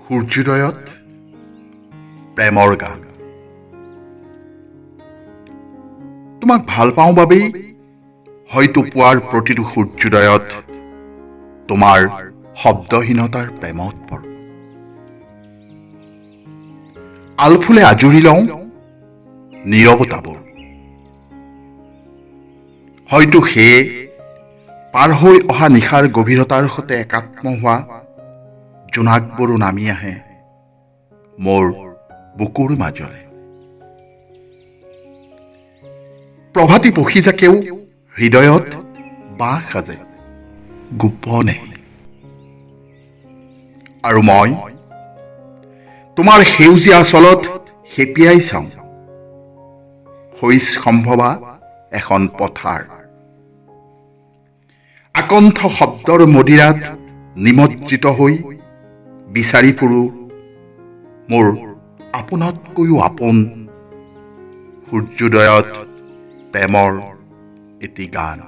সূৰ্যোদয়ত প্ৰেমৰ গান। তোমাক ভাল পাওঁ বাবেই হয়তো পুৱাৰ প্ৰতিটো সূৰ্যোদয়ত তোমাৰ শব্দহীনতাৰ প্ৰেমত পৰো। আলফুলে আজৰি লওঁ নীৰৱতাবোৰ। হয়তো সেয়ে পাৰ হৈ অহা নিশাৰ গভীৰতাৰ সৈতে একাত্ম হোৱা জোনাকবোৰো নামি আহে মোৰ বুকুৰ মাজলে। প্ৰভাতী পখিজাকেও হৃদয়ত বাঁহ সাজে গোপনে, আৰু মই তোমাৰ সেউজীয়া আচলত খেপিয়াই চাওঁ শইচ সম্ভৱা এখন পথাৰ। আকণ্ঠ শব্দৰ মদিৰাত নিমজ্জিত হৈ বিচাৰি ফুৰো মোৰ আপোনতকৈও আপোন সূৰ্যোদয়ত প্ৰেমৰ এটি গান।